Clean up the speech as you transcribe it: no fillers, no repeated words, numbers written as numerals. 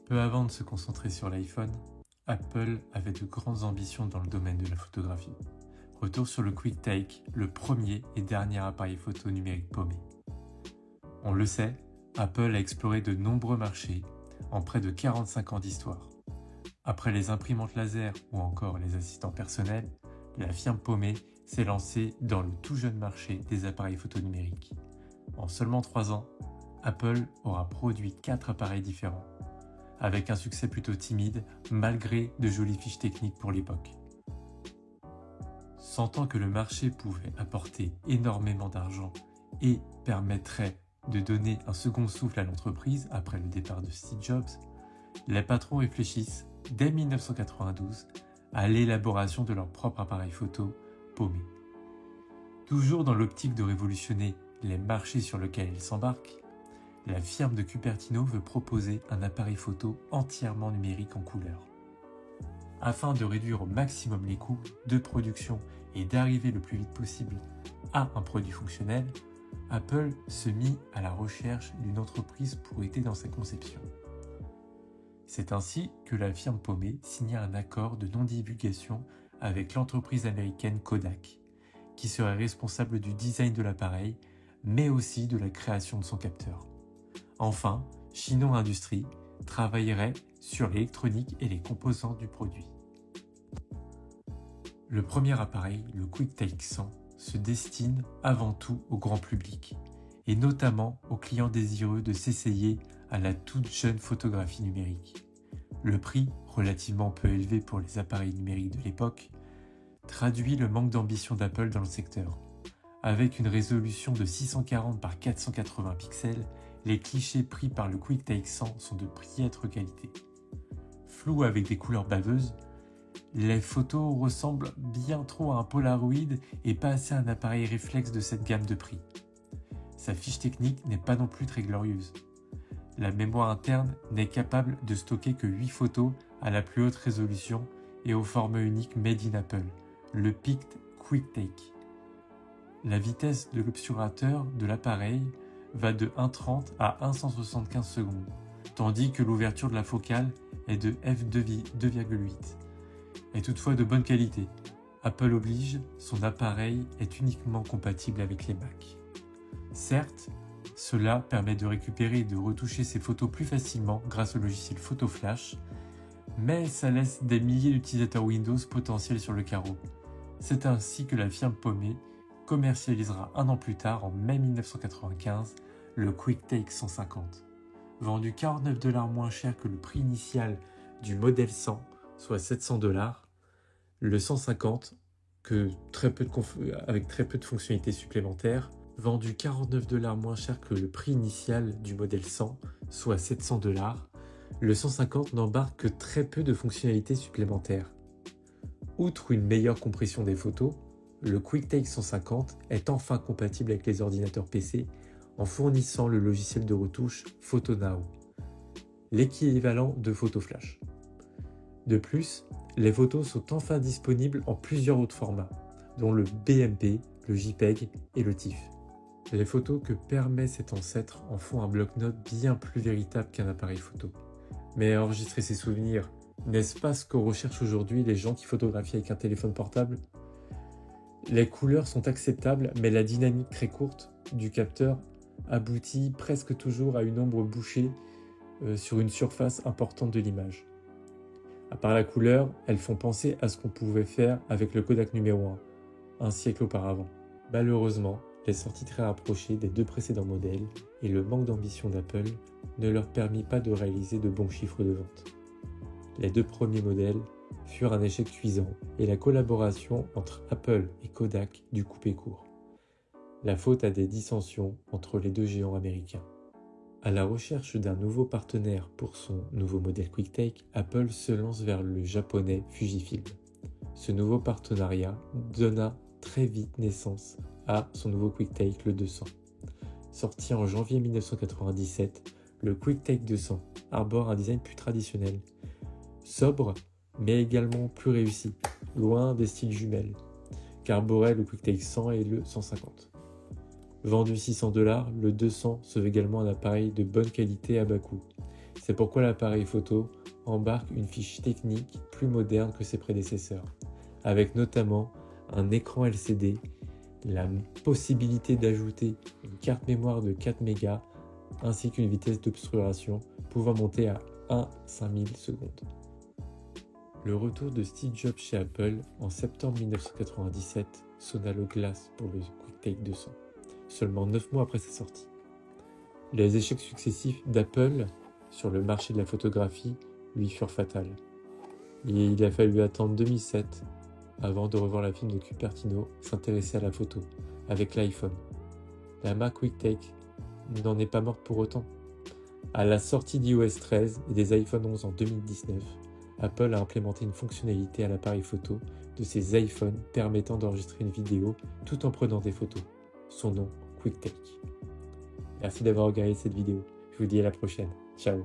Peu avant de se concentrer sur l'iPhone, Apple avait de grandes ambitions dans le domaine de la photographie. Retour sur le QuickTake, le premier et dernier appareil photo numérique paumé. On le sait, Apple a exploré de nombreux marchés en près de 45 ans d'histoire. Après les imprimantes laser ou encore les assistants personnels, la firme paumée s'est lancée dans le tout jeune marché des appareils photo numériques. En seulement 3 ans, Apple aura produit 4 appareils différents, avec un succès plutôt timide malgré de jolies fiches techniques pour l'époque. Sentant que le marché pouvait apporter énormément d'argent et permettrait de donner un second souffle à l'entreprise après le départ de Steve Jobs, les patrons réfléchissent dès 1992 à l'élaboration de leur propre appareil photo paumé. Toujours dans l'optique de révolutionner les marchés sur lesquels ils s'embarquent, la firme de Cupertino veut proposer un appareil photo entièrement numérique en couleur. Afin de réduire au maximum les coûts de production et d'arriver le plus vite possible à un produit fonctionnel, Apple se mit à la recherche d'une entreprise pour aider dans sa conception. C'est ainsi que la firme paumée signa un accord de non-divulgation avec l'entreprise américaine Kodak, qui serait responsable du design de l'appareil, mais aussi de la création de son capteur. Enfin, Chinon Industries travaillerait sur l'électronique et les composants du produit. Le premier appareil, le QuickTake 100, se destine avant tout au grand public, et notamment aux clients désireux de s'essayer à la toute jeune photographie numérique. Le prix, relativement peu élevé pour les appareils numériques de l'époque, traduit le manque d'ambition d'Apple dans le secteur. Avec une résolution de 640 par 480 pixels, les clichés pris par le QuickTake 100 sont de piètre qualité. Flou avec des couleurs baveuses, les photos ressemblent bien trop à un Polaroid et pas assez à un appareil réflexe de cette gamme de prix. Sa fiche technique n'est pas non plus très glorieuse. La mémoire interne n'est capable de stocker que 8 photos à la plus haute résolution et au format unique Made in Apple, le Pict QuickTake. La vitesse de l'obturateur de l'appareil va de 1,30 à 1,175 secondes, tandis que l'ouverture de la focale est de f2,8, est toutefois de bonne qualité. Apple oblige, son appareil est uniquement compatible avec les Mac. Certes, cela permet de récupérer et de retoucher ses photos plus facilement grâce au logiciel PhotoFlash, mais ça laisse des milliers d'utilisateurs Windows potentiels sur le carreau. C'est ainsi que la firme paumée commercialisera un an plus tard, en mai 1995, le QuickTake 150. Vendu $49 moins cher que le prix initial du modèle 100, soit $700, le 150, avec très peu de fonctionnalités supplémentaires, vendu $49 moins cher que le prix initial du modèle 100, soit $700, le 150 n'embarque que très peu de fonctionnalités supplémentaires. Outre une meilleure compression des photos, le QuickTake 150 est enfin compatible avec les ordinateurs PC en fournissant le logiciel de retouche PhotoNow, l'équivalent de PhotoFlash. De plus, les photos sont enfin disponibles en plusieurs autres formats, dont le BMP, le JPEG et le TIFF. Les photos que permet cet ancêtre en font un bloc-notes bien plus véritable qu'un appareil photo. Mais enregistrer ses souvenirs, n'est-ce pas ce que recherchent aujourd'hui les gens qui photographient avec un téléphone portable ? Les couleurs sont acceptables, mais la dynamique très courte du capteur aboutit presque toujours à une ombre bouchée sur une surface importante de l'image. À part la couleur, elles font penser à ce qu'on pouvait faire avec le Kodak numéro 1, un siècle auparavant. Malheureusement, les sorties très rapprochées des 2 précédents modèles et le manque d'ambition d'Apple ne leur permit pas de réaliser de bons chiffres de vente. Les 2 premiers modèles furent un échec cuisant et la collaboration entre Apple et Kodak dut couper court. La faute à des dissensions entre les 2 géants américains. À la recherche d'un nouveau partenaire pour son nouveau modèle QuickTake, Apple se lance vers le japonais Fujifilm. Ce nouveau partenariat donna très vite naissance à son nouveau QuickTake, le 200. Sorti en janvier 1997, le QuickTake 200 arbore un design plus traditionnel, sobre mais également plus réussi, loin des styles jumelles, qu'arborait le QuickTake 100 et le 150. Vendu $600, le 200 se veut également un appareil de bonne qualité à bas coût. C'est pourquoi l'appareil photo embarque une fiche technique plus moderne que ses prédécesseurs, avec notamment un écran LCD, la possibilité d'ajouter une carte mémoire de 4 mégas ainsi qu'une vitesse d'obturation pouvant monter à 1/5000 secondes. Le retour de Steve Jobs chez Apple en septembre 1997 sonna le glas pour le QuickTake 200, seulement 9 mois après sa sortie. Les échecs successifs d'Apple sur le marché de la photographie lui furent fatals. Il a fallu attendre 2007 avant de revoir la firme de Cupertino s'intéresser à la photo avec l'iPhone. La marque QuickTake n'en est pas morte pour autant. À la sortie d'iOS 13 et des iPhone 11 en 2019, Apple a implémenté une fonctionnalité à l'appareil photo de ses iPhones permettant d'enregistrer une vidéo tout en prenant des photos. Son nom, QuickTake. Merci d'avoir regardé cette vidéo. Je vous dis à la prochaine. Ciao.